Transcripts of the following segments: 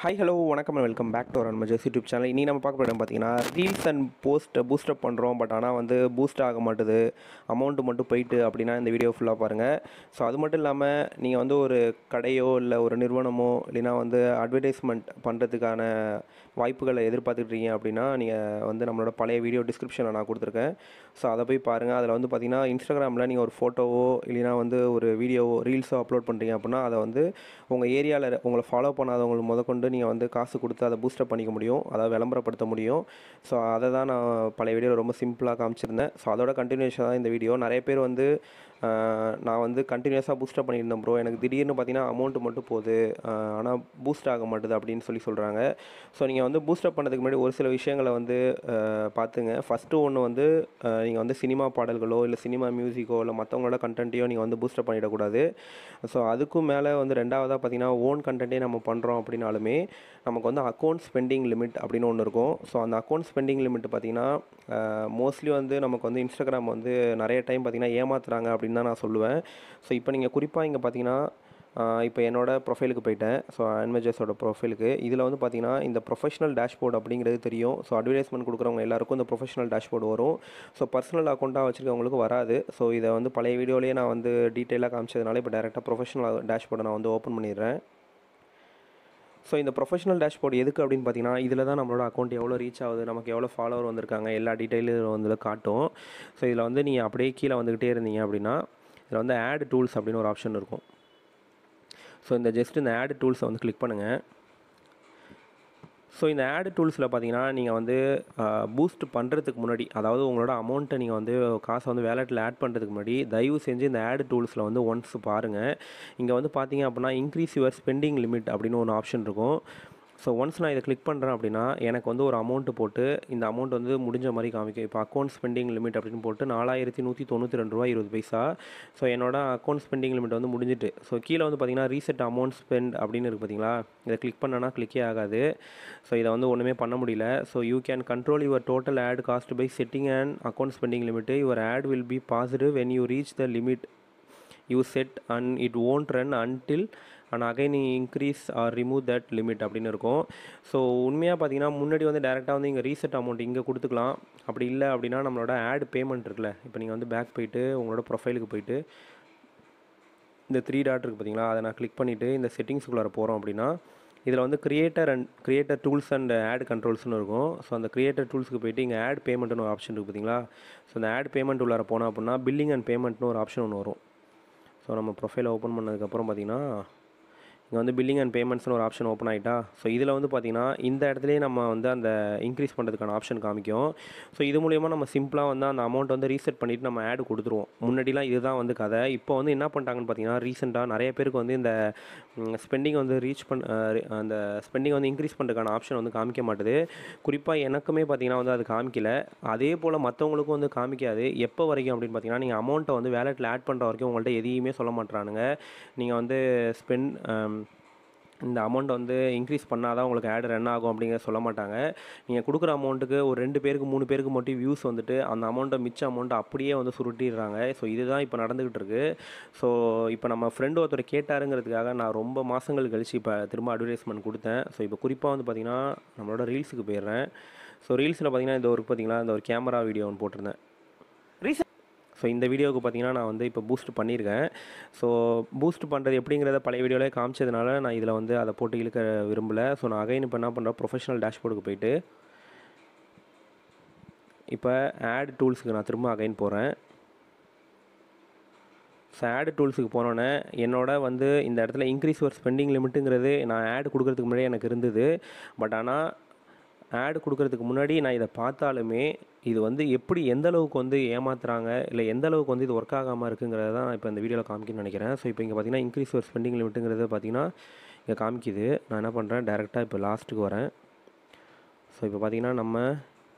Hi hello வணக்கம் and welcome back to our நம்ம ஜெஸ் யூடியூப் சேனல். இனி நம்ம பார்க்க போகிறோம் பார்த்தீங்கன்னா ரீல்ஸ் அண்ட் பூஸ்டப் பண்ணுறோம். பட் ஆனால் வந்து பூஸ்ட் ஆக மாட்டுது, அமௌண்ட்டு மட்டும் போயிட்டு அப்படின்னா இந்த வீடியோ ஃபுல்லாக பாருங்கள். ஸோ அது மட்டும் இல்லாமல் நீங்கள் வந்து ஒரு கடையோ இல்லை ஒரு நிறுவனமோ இல்லைனா வந்து அட்வர்டைஸ்மெண்ட் பண்ணுறதுக்கான வாய்ப்புகளை எதிர்பார்த்துட்ருக்கீங்க அப்படின்னா நீங்கள் வந்து நம்மளோட பழைய வீடியோ டிஸ்கிரிப்ஷனில் நான் கொடுத்துருக்கேன். ஸோ அதை போய் பாருங்கள். அதில் வந்து பார்த்தீங்கன்னா இன்ஸ்டாகிராமில் நீங்கள் ஒரு ஃபோட்டோவோ இல்லைனா வந்து ஒரு வீடியோவோ ரீல்ஸோ அப்லோட் பண்ணுறீங்க அப்படின்னா அதை வந்து உங்கள் ஏரியாவில் உங்களை ஃபாலோ பண்ணாதவங்களுக்கு முதற்கொண்டு நீங்கள் வந்து காசு கொடுத்து அதை பூஸ்டப் பண்ணிக்க முடியும், அதாவது விளம்பரப்படுத்த முடியும். ஸோ அதை தான் நான் பழைய வீடியோவில் ரொம்ப சிம்பிளாக காமிச்சிருந்தேன். ஸோ அதோட கண்டினியூஷன் தான் இந்த வீடியோ. நிறைய பேர் வந்து நான் வந்து கண்டினியூஸாக பூஸ்டப் பண்ணியிருந்தேன் ப்ரோ, எனக்கு திடீர்னு பார்த்தீங்கன்னா அமௌண்ட்டு மட்டும் போகுது, ஆனால் பூஸ்ட் ஆக மாட்டுது அப்படின்னு சொல்கிறாங்க. ஸோ நீங்கள் வந்து பூஸ்டப் பண்ணுறதுக்கு முன்னாடி ஒரு சில விஷயங்களை வந்து பார்த்துங்க. ஃபஸ்ட்டு ஒன்று வந்து நீங்கள் வந்து சினிமா பாடல்களோ இல்லை சினிமா மியூசிக்கோ இல்லை மற்றவங்களோட கண்டென்ட்டையோ நீங்கள் வந்து பூஸ்டப் பண்ணிடக்கூடாது. ஸோ அதுக்கும் மேலே வந்து ரெண்டாவதாக பார்த்தீங்கன்னா ஓன் கண்டென்ட்டே நம்ம பண்ணுறோம் அப்படின்னாலுமே நமக்கு வந்து அக்கௌண்ட் ஸ்பெண்டிங் லிமிட் அப்படின்னு ஒன்று இருக்கும். ஸோ அந்த அக்கௌண்ட் ஸ்பெண்டிங் லிமிட் பார்த்திங்கன்னா மோஸ்ட்லி வந்து நமக்கு வந்து இன்ஸ்டாகிராம் வந்து நிறைய டைம் பார்த்திங்கன்னா ஏமாத்துறாங்க அப்படின்னு தான் நான் சொல்லுவேன். ஸோ இப்போ நீங்கள் குறிப்பாக இங்கே பார்த்தீங்கன்னா இப்போ என்னோடய ப்ரொஃபைலுக்கு போயிட்டேன். ஸோ அன்மெஜர்ஸோட ப்ரொஃபைலுக்கு இதில் வந்து பார்த்திங்கன்னா இந்த ப்ரொஃபஷனல் டேஷ்போர்ட் அப்படிங்கிறது தெரியும். ஸோ அட்வர்டைஸ்மெண்ட் கொடுக்குறவங்க எல்லாருக்கும் இந்த ப்ரொஃபஷனல் டேஷ்போர்டு வரும். ஸோ பர்சனல் அக்கௌண்ட்டாக வச்சுருக்கவங்களுக்கு வராது. ஸோ இதை வந்து பழைய வீடியோலேயே நான் வந்து டீட்டெயிலாக காமிச்சதுனால இப்போ டேரெக்டாக ப்ரொஃபஷனல் டேஷ்போர்டை நான் வந்து ஓப்பன் பண்ணிடுறேன். ஸோ இந்த ப்ரொஃபஷனல் டேஷ்போர்டு எதுக்கு அப்படின்னு பார்த்தீங்கன்னா இதில் தான் நம்மளோட அக்கௌண்ட் எவ்வளோ ரீச் ஆகுது, நமக்கு எவ்வளோ ஃபாலோவர் வந்திருக்காங்க, எல்லா டீட்டெயிலும் வந்து காட்டும். ஸோ இதில் வந்து நீங்கள் அப்படியே கீழே வந்துக்கிட்டே இருந்தீங்க அப்படின்னா இதில் வந்து ஆட் டூல்ஸ் அப்படின்னு ஒரு ஆப்ஷன் இருக்கும். ஸோ இந்த இந்த ஆட் டூல்ஸை வந்து கிளிக் பண்ணுங்கள். ஸோ இந்த ஆட் டூல்ஸில் பார்த்தீங்கன்னா நீங்கள் வந்து பூஸ்ட் பண்ணுறதுக்கு முன்னாடி, அதாவது உங்களோட அமௌண்ட்டை நீங்கள் வந்து காசை வந்து வேலெட்டில் ஆட் பண்ணுறதுக்கு முன்னாடி தயவு செஞ்சு இந்த ஆட் டூல்ஸில் வந்து ஒன்ஸ் பாருங்கள். இங்கே வந்து பார்த்தீங்க அப்படின்னா இன்க்ரீஸ் யுவர் ஸ்பெண்டிங் லிமிட் அப்படின்னு ஒன்று ஆப்ஷன் இருக்கும். ஸோ ஒன்ஸ் நான் இதை கிளிக் பண்ணுறேன் அப்படின்னா எனக்கு வந்து ஒரு அமௌண்ட்டு போட்டு இந்த அமௌண்ட் வந்து முடிஞ்ச மாதிரி காமிக்கும். இப்போ அக்கௌண்ட் ஸ்பெண்டிங் லிமிட் அப்படின்னு போட்டு 4192 ரூபா 20 பைசா. ஸோ என்னோடய அக்கௌண்ட் ஸ்பெண்டிங் லிமிட் வந்து முடிஞ்சிட்டு. ஸோ கீழே வந்து பார்த்திங்கன்னா ரீசெட் அமௌண்ட் ஸ்பெண்ட் அப்படின்னு இருக்குது பார்த்தீங்களா, இதை கிளிக் பண்ணனா கிளிக்கே ஆகாது. ஸோ இதை வந்து ஒன்றுமே பண்ண முடியல. So you can control your total ad cost by setting and account spending limit. Your ad will be positive when you reach the limit you set and it won't run until and again increase or remove that limit அப்படின்னு இருக்கும். So உண்மையாக பார்த்தீங்கன்னா முன்னாடி வந்து டேரெக்டாக வந்து இங்கே reset amount இங்கே கொடுத்துக்கலாம். அப்படி இல்லை அப்படின்னா நம்மளோட ஆட் பேமெண்ட் இருக்குல்ல, இப்போ நீங்கள் வந்து பேக் போயிட்டு உங்களோட ப்ரொஃபைலுக்கு போயிட்டு இந்த 3 டாட் இருக்குது பார்த்தீங்களா, அதை நான் கிளிக் பண்ணிவிட்டு இந்த செட்டிங்ஸ்குள்ளார போகிறோம் அப்படின்னா இதில் வந்து கிரியேட்டர் டூல்ஸ் அண்ட் ஆட் கண்ட்ரோல்ஸ்னு இருக்கும். ஸோ அந்த கிரியேட்டர் டூல்ஸுக்கு போய்ட்டு இங்கே ஆட் பேமெண்ட்னு ஒரு ஆப்ஷன் இருக்குது பார்த்தீங்களா. ஸோ அந்த ஆட் பேமெண்ட் உள்ளார போனோம் அப்படின்னா பில்லிங் அண்ட் பேமெண்ட்னு ஒரு ஆப்ஷன் ஒன்று வரும். ஸோ நம்ம ப்ரொஃபைலை ஓப்பன் பண்ணதுக்கப்புறம் பார்த்திங்கன்னா இங்கே வந்து பில்லிங் அண்ட் பேமெண்ட்ஸ்னு ஒரு ஆப்ஷன் ஓப்பன் ஆகிட்டா. ஸோ இதில் வந்து பார்த்திங்கன்னா இந்த இடத்துலேயே நம்ம வந்து அந்த இன்க்ரீஸ் பண்ணுறதுக்கான ஆப்ஷன் காமிக்கும். ஸோ இது மூலிமா நம்ம சிம்பிளாக வந்து அந்த அமௌண்ட் வந்து ரீசெட் பண்ணிவிட்டு நம்ம ஆட் கொடுத்துருவோம். முன்னாடிலாம் இதுதான் வந்து கதை. இப்போ வந்து என்ன பண்ணிட்டாங்கன்னு பார்த்தீங்கன்னா ரீசெண்டாக நிறைய பேருக்கு வந்து இந்த ஸ்பெண்டிங் வந்து அந்த ஸ்பெண்டிங் வந்து இன்க்ரீஸ் பண்ணுறதுக்கான ஆப்ஷன் வந்து காமிக்க மாட்டுது. குறிப்பாக எனக்குமே பார்த்திங்கன்னா வந்து அது காமிக்கல. அதே போல் மற்றவங்களுக்கும் வந்து காமிக்காது. எப்போ வரைக்கும் அப்படின்னு பார்த்தீங்கன்னா நீங்கள் அமௌண்ட்டை வந்து வேலெட்டில் ஆட் பண்ணுற வரைக்கும் உங்கள்கிட்ட எதையுமே சொல்ல மாட்டுறானுங்க. நீங்கள் வந்து இந்த அமௌண்ட் வந்து இன்க்ரீஸ் பண்ணால் தான் உங்களுக்கு ஆட் ரன் ஆகும் அப்படிங்கிறத சொல்ல மாட்டாங்க. நீங்கள் கொடுக்குற அமௌண்ட்டுக்கு ஒரு 2 பேருக்கு 3 பேருக்கு மட்டும் வியூஸ் வந்துட்டு அந்த அமௌண்ட்டை மிச்ச அமௌண்ட்டை அப்படியே வந்து சுருட்டிடுறாங்க. ஸோ இதுதான் இப்போ நடந்துக்கிட்டு இருக்குது. ஸோ இப்போ நம்ம ஃப்ரெண்டு ஒருத்தர் கேட்டாருங்கிறதுக்காக நான் ரொம்ப மாதங்கள் கழித்து இப்போ திரும்ப அட்வர்டைஸ்மெண்ட் கொடுத்தேன். ஸோ இப்போ குறிப்பாக வந்து பார்த்திங்கன்னா நம்மளோட ரீல்ஸுக்கு போயிடுறேன். ஸோ ரீல்ஸில் பார்த்திங்கன்னா இந்த ஒரு பார்த்திங்களா இந்த ஒரு கேமரா வீடியோ ஒன்று போட்டிருந்தேன். ஸோ இந்த வீடியோவுக்கு பார்த்தீங்கன்னா நான் வந்து இப்போ பூஸ்ட் பண்ணியிருக்கேன். ஸோ பூஸ்ட் பண்ணுறது எப்படிங்கிறத பழைய வீடியோவிலே காமிச்சதுனால நான் இதில் வந்து அதை போட்டு இழுக்க விரும்பலை. ஸோ நான் அகைன் இப்போ என்ன பண்ணுறேன், ப்ரொஃபஷனல் டேஷ்போர்டுக்கு போயிட்டு இப்போ ஆட் டூல்ஸுக்கு நான் திரும்ப அகைன் போகிறேன். ஸோ ஆட் டூல்ஸுக்கு போனோன்னே என்னோட வந்து இந்த இடத்துல இன்க்ரீஸ் யுவர் ஸ்பெண்டிங் லிமிட்டுங்கிறது நான் ஆட் கொடுக்குறதுக்கு முன்னாடி எனக்கு இருந்தது. பட் ஆனால் ஆட் கொடுக்குறதுக்கு முன்னாடி நான் இதை பார்த்தாலுமே இது வந்து எப்படி எந்த அளவுக்கு வந்து ஏமாத்துறாங்க, இல்லை எந்த அளவுக்கு வந்து இது ஒர்க் ஆகாமல் இருக்குங்கிறத தான் நான் இப்போ இந்த வீடியோவில் காமிக்கணும்னு நினைக்கிறேன். ஸோ இப்போ இங்கே பார்த்தீங்கன்னா இன்க்ரீஸ் ஒரு ஸ்பெண்டிங் லிமிட்டுங்கிறது பார்த்தீங்கன்னா இங்கே காமிக்குது. நான் என்ன பண்ணுறேன், டேரெக்டாக இப்போ லாஸ்ட்டுக்கு வரேன். ஸோ இப்போ பார்த்தீங்கன்னா நம்ம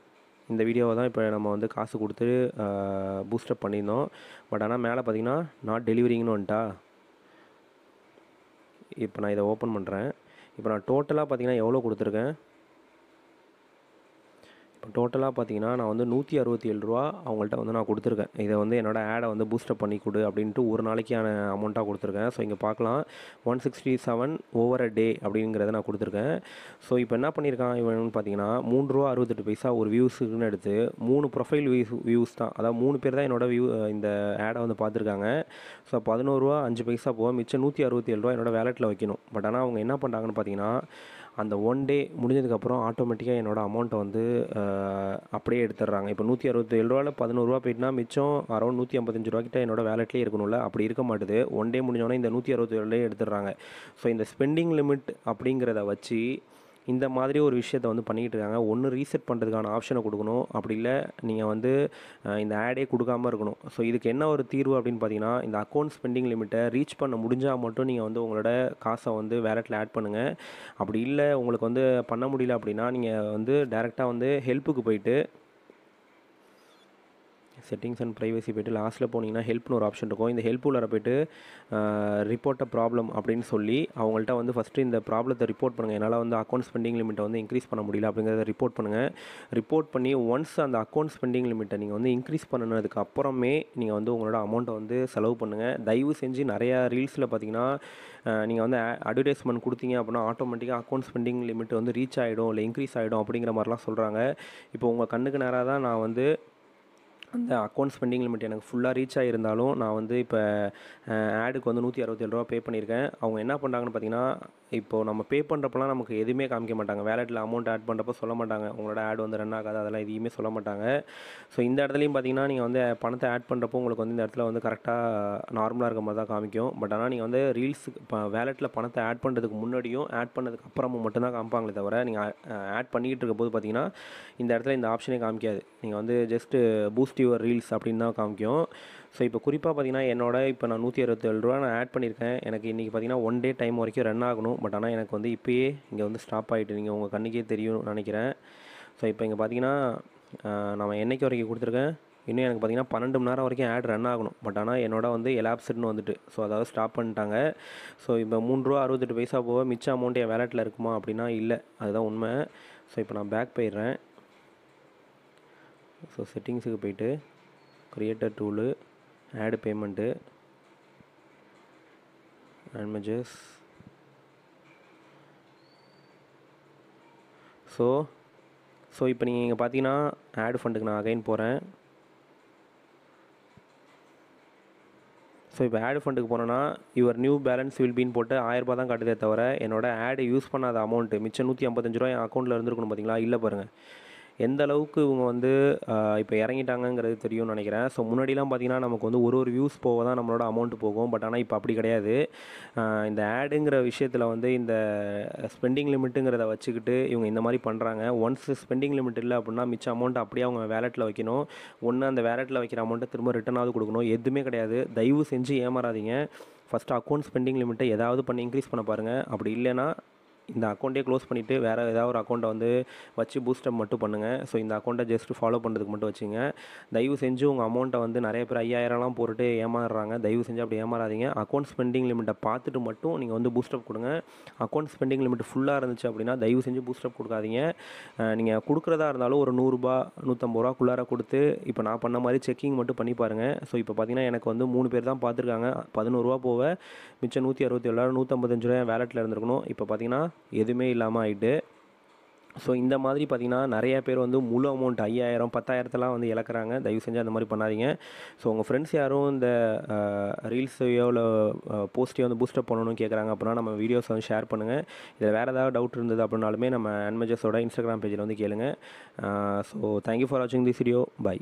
இந்த வீடியோவை தான் இப்போ நம்ம வந்து காசு கொடுத்து பூஸ்டப் பண்ணியிருந்தோம். பட் ஆனால் மேலே பார்த்தீங்கன்னா நாட் டெலிவரிங்னு வந்துட்டா. இப்போ நான் இதை ஓப்பன் பண்ணுறேன். இப்போ நான் டோட்டலாக பார்த்தீங்கன்னா எவ்வளோ கொடுத்துருக்கேன், இப்போ டோட்டலாக பார்த்தீங்கன்னா நான் வந்து ரூ. 167 அவங்கள்ட்ட வந்து நான் கொடுத்துருக்கேன். இதை வந்து என்னோடய ஆடை வந்து பூஸ்டப் பண்ணி கொடு அப்படின்ட்டு ஒரு நாளைக்கான அமௌண்ட்டாக கொடுத்துருக்கேன். ஸோ இங்கே பார்க்கலாம் 167 ஓவர் அ டே அப்படிங்கிறத நான் கொடுத்துருக்கேன். ஸோ இப்போ என்ன பண்ணியிருக்கான் இவன் பார்த்தீங்கன்னா ரூ. 3.68 ஒரு வியூஸுக்குன்னு எடுத்து 3 ப்ரொஃபைல் வியூஸ் தான், அதாவது 3 பேர் தான் என்னோட இந்த ஆடை வந்து பார்த்துருக்காங்க. ஸோ ரூ. 11.05 போக மிச்சம் ரூ. 167 என்னோட வேலெட்டில் வைக்கணும். பட் ஆனால் அவங்க என்ன பண்ணுறாங்கன்னு பார்த்தீங்கன்னா அந்த 1 டே முடிஞ்சதுக்கப்புறம் ஆட்டோமேட்டிக்காக என்னோடய அமௌண்ட்டை வந்து அப்படியே எடுத்துடுறாங்க. இப்போ ரூ. 167 ரூ. 11 போயிட்டுனா மிச்சம் அரௌண்ட் ரூ. 155 கிட்ட என்னோடய வேலெட்லேயே இருக்கணும்ல, அப்படி இருக்க மாட்டுது. 1 டே முடிஞ்சோடனே இந்த ரூ. 167 எடுத்துடுறாங்க. ஸோ இந்த ஸ்பெண்டிங் லிமிட் அப்படிங்கிறத வச்சு இந்த மாதிரி ஒரு விஷயத்தை வந்து பண்ணிக்கிட்டு இருக்காங்க. ஒன்று ரீசெட் பண்ணுறதுக்கான ஆப்ஷனை கொடுக்கணும், அப்படி இல்லை நீங்கள் வந்து இந்த ஆடே கொடுக்காமல் இருக்கணும். ஸோ இதுக்கு என்ன ஒரு தீர்வு அப்படின்னு பார்த்தீங்கன்னா இந்த அக்கௌண்ட் ஸ்பெண்டிங் லிமிட்டை ரீச் பண்ண முடிஞ்சால் மட்டும் நீங்கள் வந்து உங்களோட காசை வந்து வேலெட்டில் ஆட் பண்ணுங்கள். அப்படி இல்லை உங்களுக்கு வந்து பண்ண முடியல அப்படின்னா நீங்கள் வந்து டைரெக்டாக வந்து ஹெல்ப்புக்கு போயிட்டு செட்டிங்ஸ் அண்ட் ப்ரைவசி போய்ட்டு லாஸ்ட்டில் போனீங்கன்னா ஹெல்ப்னு ஒரு ஆப்ஷன் இருக்கும். இந்த ஹெல்ப் உள்ளார போய்ட்டு ரிப்போர்ட் அ ப்ராப்ளம் அப்படின்னு சொல்லி அவங்கள்ட்ட வந்து ஃபஸ்ட்டு இந்த ப்ராப்ளத்தை ரிப்போர்ட் பண்ணுங்கள். என்னால் வந்து அக்கௌண்ட் ஸ்பெண்டிங் லிமிட்டை வந்து இன்க்ரீஸ் பண்ண முடியல அப்படிங்கிறத ரிப்போர்ட் பண்ணுங்கள். ரிப்போர்ட் பண்ணி ஒன்ஸ் அந்த அக்கௌண்ட் ஸ்பெண்டிங் லிமிட்டை நீங்கள் வந்து இன்க்ரீஸ் பண்ணினதுக்கு அப்புறமே நீங்கள் வந்து உங்களோட அமௌண்ட்டை வந்து செலவு பண்ணுங்கள். தயவு செஞ்சு நிறையா ரீல்ஸில் பார்த்தீங்கன்னா நீங்கள் வந்து அட்வர்டைஸ்மெண்ட் கொடுத்தீங்க அப்படின்னா ஆட்டோமேட்டிக்காக அக்கௌண்ட் ஸ்பெண்டிங் லிமிட் வந்து ரீச் ஆகிடும் இல்லை இன்க்ரீஸ் ஆகிடும் அப்படிங்கிற மாதிரிலாம் சொல்கிறாங்க. இப்போ உங்கள் கண்ணுக்கு நேராக தான் நான் வந்து அந்த அக்கௌண்ட் ஸ்பெண்டிங் லிமிட் எனக்கு ஃபுல்லாக ரீச் ஆகியிருந்தாலும் நான் வந்து இப்போ ஆடுக்கு வந்து ரூ. 167 பே பண்ணியிருக்கேன். அவங்க என்ன பண்ணுறாங்கன்னு பார்த்தீங்கன்னா இப்போது நம்ம பே பண்ணுறப்பலாம் நமக்கு எதுவுமே காமிக்க மாட்டாங்க. வேலெட்டில் அமௌண்ட் ஆட் பண்ணுறப்ப சொல்ல மாட்டாங்க உங்களோட ஆட் வந்து ரன் ஆகாது, அதெல்லாம் எதுவுமே சொல்ல மாட்டாங்க. ஸோ இந்த இடத்துலையும் பார்த்தீங்கன்னா நீங்கள் வந்து பணத்தை ஆட் பண்ணுறப்போ உங்களுக்கு வந்து இந்த இடத்துல வந்து கரெக்டாக நார்மலாக இருக்க மாதிரி தான் காமிக்கும். பட் ஆனால் நீங்கள் வந்து ரீல்ஸுக்கு இப்போ வேலெட்டில் பணத்தை ஆட் பண்ணுறதுக்கு முன்னாடியும் ஆட் பண்ணதுக்கு அப்புறமும் மட்டும்தான் காமிப்பாங்களே தவிர நீங்கள் ஆட் பண்ணிக்கிட்டு இருக்க போது பார்த்தீங்கன்னா இந்த இடத்துல இந்த ஆப்ஷனே காமிக்காது. நீங்கள் வந்து ஜஸ்ட்டு பூஸ்ட் யுவர் ரீல்ஸ் அப்படின்னு தான் காமிக்கும். ஸோ இப்போ குறிப்பாக பார்த்தீங்கன்னா இப்போ நான் ரூ. 167 நான் ஆட் பண்ணியிருக்கேன். எனக்கு இன்றைக்கி பார்த்தீங்கன்னா 1 டே டைம் வரைக்கும் ரன் ஆகணும். பட் ஆனால் எனக்கு வந்து இப்போயே இங்கே வந்து ஸ்டாப் ஆகிட்டு, நீங்கள் உங்கள் கண்ணுக்கே தெரியும்னு நினைக்கிறேன். ஸோ இப்போ இங்கே பார்த்தீங்கன்னா நான் என்னைக்கு வரைக்கும் கொடுத்துருக்கேன், இன்னும் எனக்கு பார்த்தீங்கன்னா 12 மணி நேரம் வரைக்கும் ஆட் ரன் ஆகணும். பட் ஆனால் என்னோட வந்து எலாப்ஸ்டுன்னு வந்துட்டு, ஸோ அதாவது ஸ்டாப் பண்ணிட்டாங்க. ஸோ இப்போ ரூ. 3.68 போக மிச்ச அமௌண்ட் என் வேலெட்டில் இருக்குமா அப்படின்னா இல்லை, அதுதான் உண்மை. ஸோ இப்போ நான் பேக் போயிடுறேன். ஸோ செட்டிங்ஸுக்கு போயிட்டு creator tool, ad payment, images. So இப்போ நீங்கள் இங்கே பார்த்தீங்கன்னா ஆட் ஃபண்டுக்கு நான் அகைன் போகிறேன். ஸோ இப்போ ஆட் ஃபண்டுக்கு போனோன்னா யுவர் நியூ பேலன்ஸ் வில் பின்னு போட்டு ரூ. 1000 தான் காட்டுதே தவிர என்னோட ஆடு யூஸ் பண்ணாத அமௌண்ட்டு மிச்சம் ரூ. 155 என் அக்கௌண்ட்டில் இருந்துருக்கணும் பார்த்தீங்களா, இல்லை பாருங்கள். எந்த அளவுக்கு இவங்க வந்து இப்போ இறங்கிட்டாங்கங்கிறது தெரியும்னு நினைக்கிறேன். ஸோ முன்னாடிலாம் பார்த்தீங்கன்னா நமக்கு வந்து ஒரு வியூஸ் போக தான் நம்மளோட அமௌண்ட் போகும். பட் ஆனால் இப்போ அப்படி கிடையாது. இந்த ஆடுங்கிற விஷயத்தில் வந்து இந்த ஸ்பெண்டிங் லிமிட்டுங்கிறத வச்சுக்கிட்டு இவங்க இந்த மாதிரி பண்ணுறாங்க. ஒன்ஸ் ஸ்பெண்டிங் லிமிட் இல்லை அப்படின்னா மிச்ச அமௌண்ட் அப்படியே அவங்க வேலெட்டில் வைக்கணும். ஒன்று அந்த வேலெட்டில் வைக்கிற அமௌண்ட்டை திரும்ப ரிட்டனாவது கொடுக்கணும். எதுவுமே கிடையாது. தயவு செஞ்சு ஏமாறாதீங்க. ஃபஸ்ட்டு அக்கௌண்ட் ஸ்பெண்டிங் லிமிட்டை ஏதாவது பண்ணி இன்க்ரீஸ் பண்ண பாருங்கள். அப்படி இல்லைன்னா இந்த அக்கௌண்ட்டே க்ளோஸ் பண்ணிவிட்டு வேறு ஏதாவது ஒரு அக்கௌண்ட்டை வந்து வச்சு பூஸ்டப் மட்டும் பண்ணுங்கள். ஸோ இந்த அக்கௌண்ட்டை ஜஸ்ட்டு ஃபாலோ பண்ணுறதுக்கு மட்டும் வச்சுங்க. தயவு செஞ்சு உங்கள் அமௌண்ட்டை வந்து நிறைய பேர் 5000லாம் போட்டுட்டு ஏமாறுறாங்க. தயவு செஞ்சு அப்படி ஏமாறாதீங்க. அக்கௌண்ட் ஸ்பெண்டிங் லிமிட்டை பார்த்துட்டு மட்டும் நீங்கள் வந்து பூஸ்டப் கொடுங்க. அக்கௌண்ட் ஸ்பெண்டிங் லிமிட் ஃபுல்லாக இருந்துச்சு அப்படின்னா தயவு செஞ்சு பூஸ்டப் கொடுக்காதீங்க. நீங்கள் கொடுக்குறதா இருந்தாலும் ஒரு ரூ. 100 150 கொடுத்து இப்போ நான் பண்ண மாதிரி செக்கிங் மட்டும் பண்ணி பாருங்கள். ஸோ இப்போ பார்த்தீங்கன்னா எனக்கு வந்து 3 பேர் தான் பார்த்துருக்காங்க. ரூ. 11 போக மிச்சம் ரூ. 167 வேலெட்டில் இருந்திருக்கணும். இப்போ பார்த்தீங்கன்னா எதுவுமே இல்லாமல் ஆகிட்டு. ஸோ இந்த மாதிரி பார்த்திங்கன்னா நிறையா பேர் வந்து முழு அமௌண்ட் 5000 10,000 வந்து இழக்கிறாங்க. தயவு செஞ்சு அந்த மாதிரி பண்ணாதீங்க. ஸோ உங்கள் ஃப்ரெண்ட்ஸ் யாரும் இந்த ரீல்ஸையோ இல்லை போஸ்ட்டையோ வந்து பூஸ்டப் பண்ணணும்னு கேட்குறாங்க அப்படின்னா நம்ம வீடியோஸ் வந்து ஷேர் பண்ணுங்கள். இதில் வேறு ஏதாவது டவுட் இருந்தது அப்படின்னாலுமே நம்ம அன்மேஜஸோட இன்ஸ்டாகிராம் பேஜில் வந்து கேளுங்க. ஸோ தேங்க்யூ ஃபார் வாட்சிங் திஸ் வீடியோ. பை.